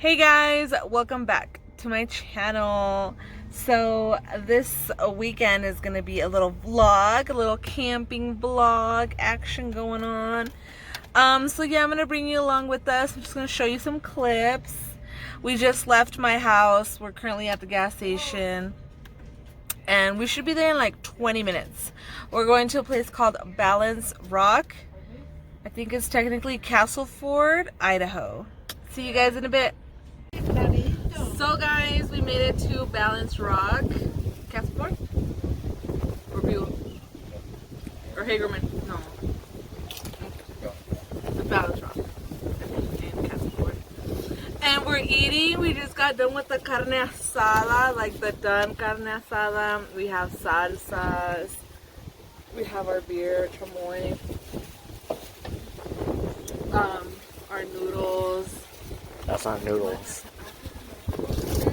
Hey guys, welcome back to my channel. So this weekend is gonna be a little vlog, a little camping vlog action going on. So yeah, I'm gonna bring you along with us. I'm just gonna show you some clips. We just left my house. We're currently at the gas station and we should be there in like 20 minutes. We're going to a place called Balance Rock. I think it's technically Castleford, Idaho. See you guys in a bit. So guys, we made it to Balance Rock. Castleford? Or Buell? Or Hagerman? No. The Balance Rock. In Castleford. And we're eating. We just got done with the carne asada, like the done carne asada. We have salsas. We have our beer, chamoy. Our noodles. That's not noodles.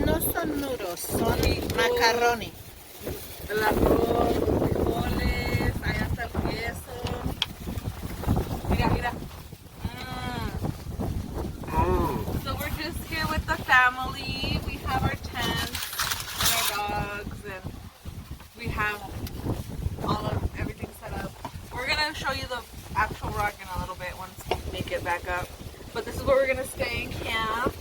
No son noodles, son macaroni. El arroz, los frijoles, allá está el queso. Mira, mira. So we're just here with the family. We have our tents and our dogs, and we have everything set up. We're gonna show you the actual rock in a little bit once we make it back up. But this is where we're gonna stay and camp.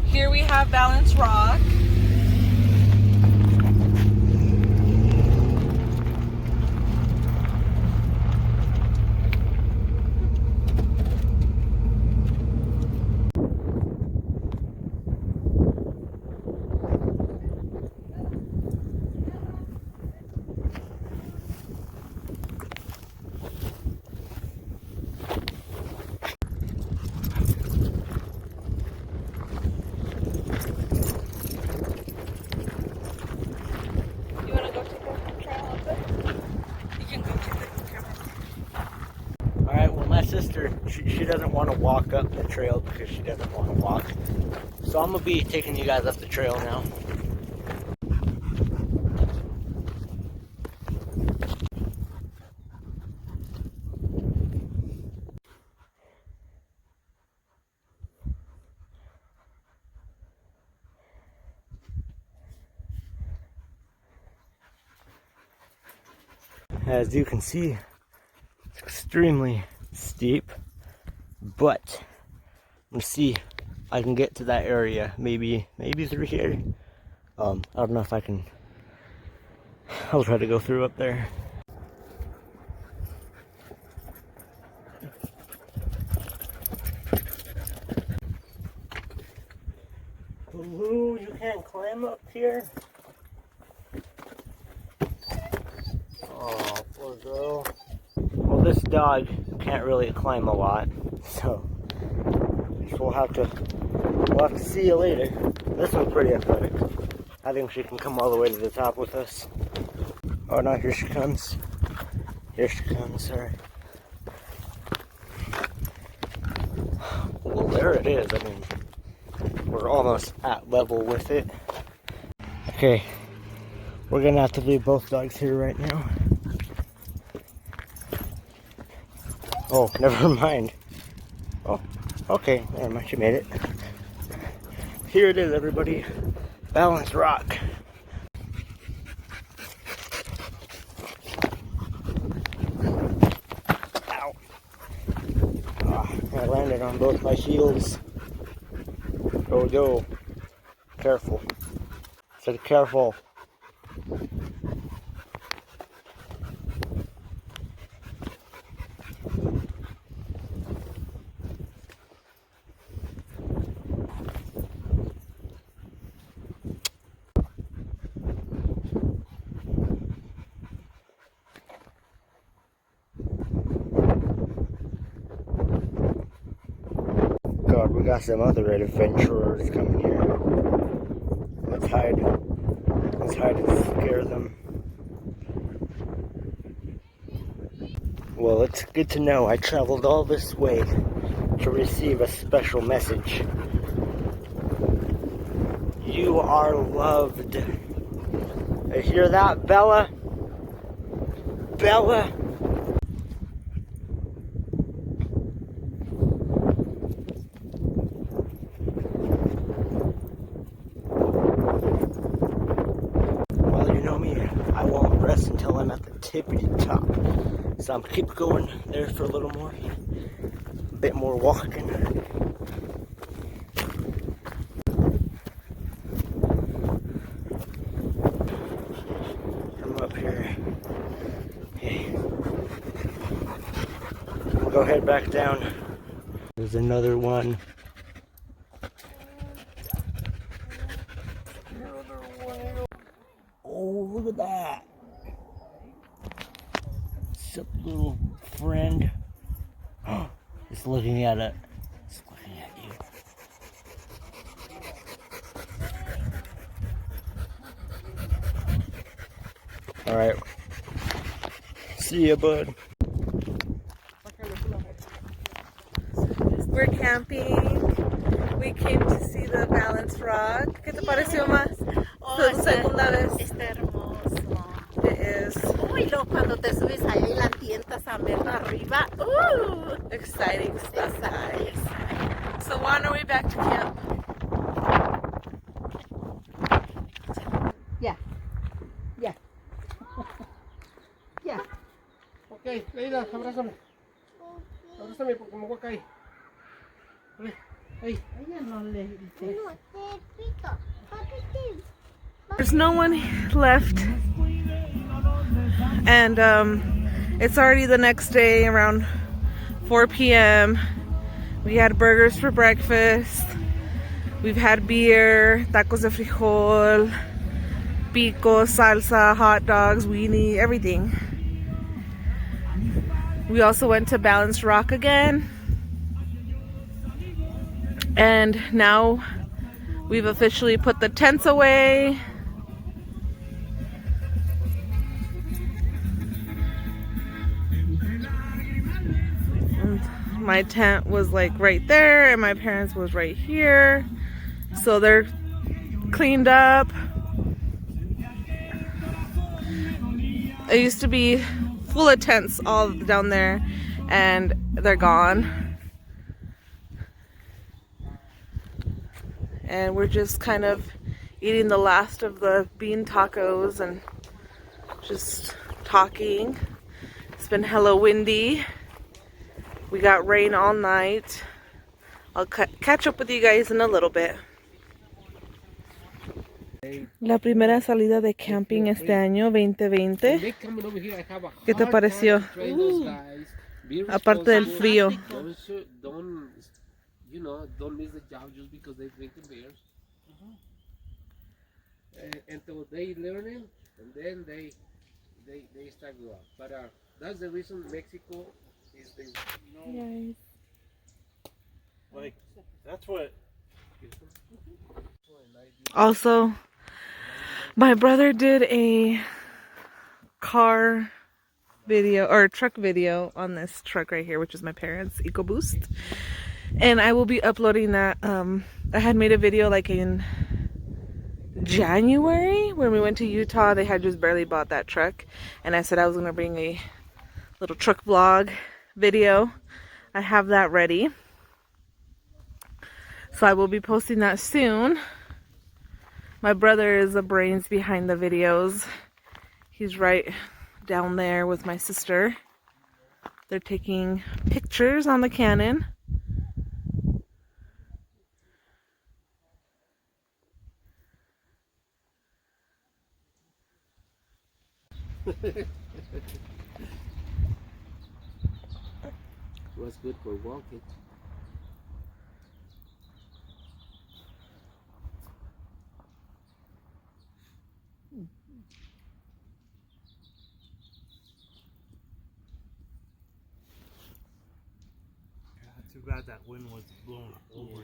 Here we have Balance Rock. Alright, well my sister, she doesn't want to walk up the trail because she doesn't want to walk. So I'm going to be taking you guys up the trail now. As you can see, it's extremely steep, but let's see if I can get to that area, maybe through here. I don't know if I can. I'll try to go through up there. Ooh, you can't climb up here? Oh, poor girl. Well, this dog can't really climb a lot, so we'll have to see you later. This one's pretty athletic. I think she can come all the way to the top with us. Oh no, here she comes. Here she comes, sorry. Well, there it is. I mean, we're almost at level with it. Okay, we're gonna have to leave both dogs here right now. Oh, never mind. Oh, okay, never mind, she made it. Here it is, everybody. Balance Rock. Ow. I landed on both my heels. Oh, yo. Careful. I said careful. God, we got some other adventurers coming here. Let's hide and scare them. Well, it's good to know I traveled all this way to receive a special message. You are loved. You hear that, Bella? Bella? Well, you know me, I won't rest until I'm at the tippity top. So I'm keep going there for a little more, a bit more walking. Come up here. Okay. We'll go head back down. There's another one. Oh, look at that. What's up, little friend? It's looking at it. It's looking at you. All right. See ya, bud. We're camping. We came to see the Balanced Rock. ¿Qué te pareció más? Tu segunda vez. Está hermoso. It is. Uy, luego cuando te subes allá y la tientas a verlo arriba. Exciting stuff, Exciting. guys. So we're on our way back to camp. Yeah. Yeah. Yeah. Ok, Leila, abrázame. Abrázame porque me voy a caer. Vale, ahí. Ella no le dice. There's no one left. And it's already the next day around 4 p.m. We had burgers for breakfast. We've had beer, tacos de frijol, pico, salsa, hot dogs, weenie, everything. We also went to Balanced Rock again. And now we've officially put the tents away. My tent was like right there and my parents was right here. So they're cleaned up. It used to be full of tents all down there and they're gone. And we're just kind of eating the last of the bean tacos and just talking. It's been hella windy. We got rain all night. I'll catch up with you guys in a little bit. La primera salida de camping este año 2020. ¿Qué te pareció? Aparte del frío. Don't miss the job just because they drinking beers. Until they learn it, and then they start grow up. But that's the reason Mexico is the Like, that's what. Also, my brother did a car video or truck video on this truck right here, which is my parents' EcoBoost. And I will be uploading that. I had made a video like in January when we went to Utah. They had just barely bought that truck. And I said I was going to bring a little truck vlog video. I have that ready. So I will be posting that soon. My brother is the brains behind the videos. He's right down there with my sister. They're taking pictures on the Canon. was good for walking. Too bad that wind was blowing over.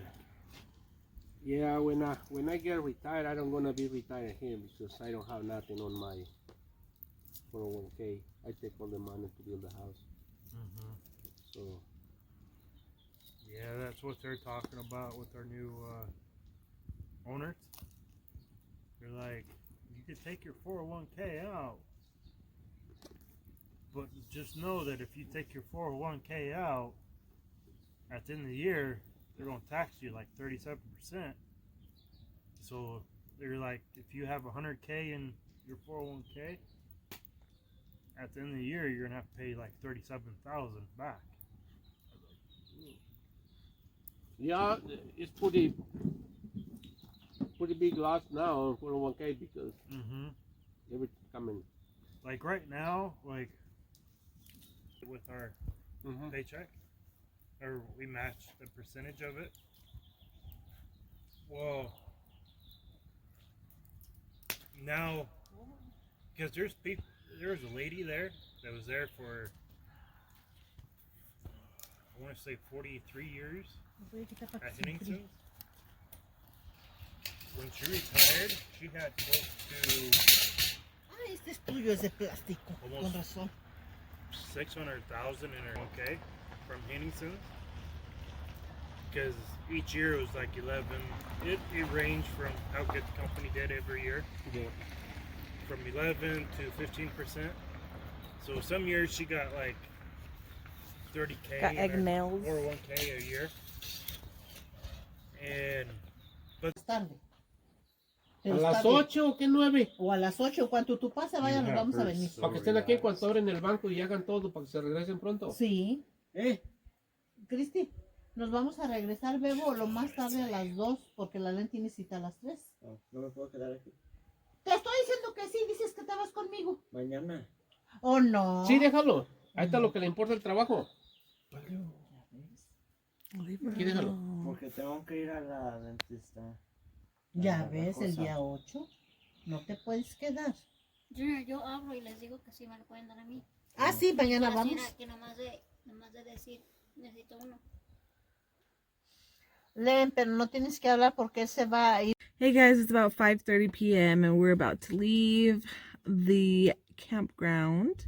Yeah, when I get retired, I don't gonna be retired here because I don't have nothing on my 401k. I take all the money to build the house. So yeah, that's what they're talking about with our new owners. They're like, you could take your 401k out, but just know that if you take your 401k out, at the end of the year, they're going to tax you like 37%. So they're like, if you have 100k in your 401k, at the end of the year, you're going to have to pay like 37,000 back. Yeah, it's pretty big loss now on 401k because everything's coming. Like right now, like with our paycheck, or we match the percentage of it. Well, now, because there's a lady there that was there for, I want to say 43 years at Henningson's. When she retired, she had close to Ay, este es tuyo, es de plástico. Con razón. 600,000 in her 1K from Henningson's. Because each year it was like 11. It ranged from how good the company did every year. Yeah. From 11 to 15%. So some years she got like 30K Got in egg her nails. 401k a year. And Tarde. ¿A las 8 o qué 9? O a las 8, cuando tu pase vaya, nos vamos a venir. Para que estén aquí en cuanto abren el banco y hagan todo para que se regresen pronto. Sí. Cristi, nos vamos a regresar, Bebo, lo más tarde a las 2, porque la Len tiene cita a las 3. No me puedo quedar aquí. Te estoy diciendo que sí, dices que te vas conmigo. Mañana. ¿O no? Sí, déjalo. Ahí está lo que le importa el trabajo. Aquí déjalo. Porque tengo que ir a la dentista. Ya ves, el día 8. No te puedes quedar. Junior, yo hablo y les digo que sí me lo pueden dar a mí. Ah, sí, mañana Así vamos. que nomás de decir, necesito uno. Len, pero no tienes que hablar porque él se va a ir. Hey guys, it's about 5:30 p.m. and we're about to leave the campground.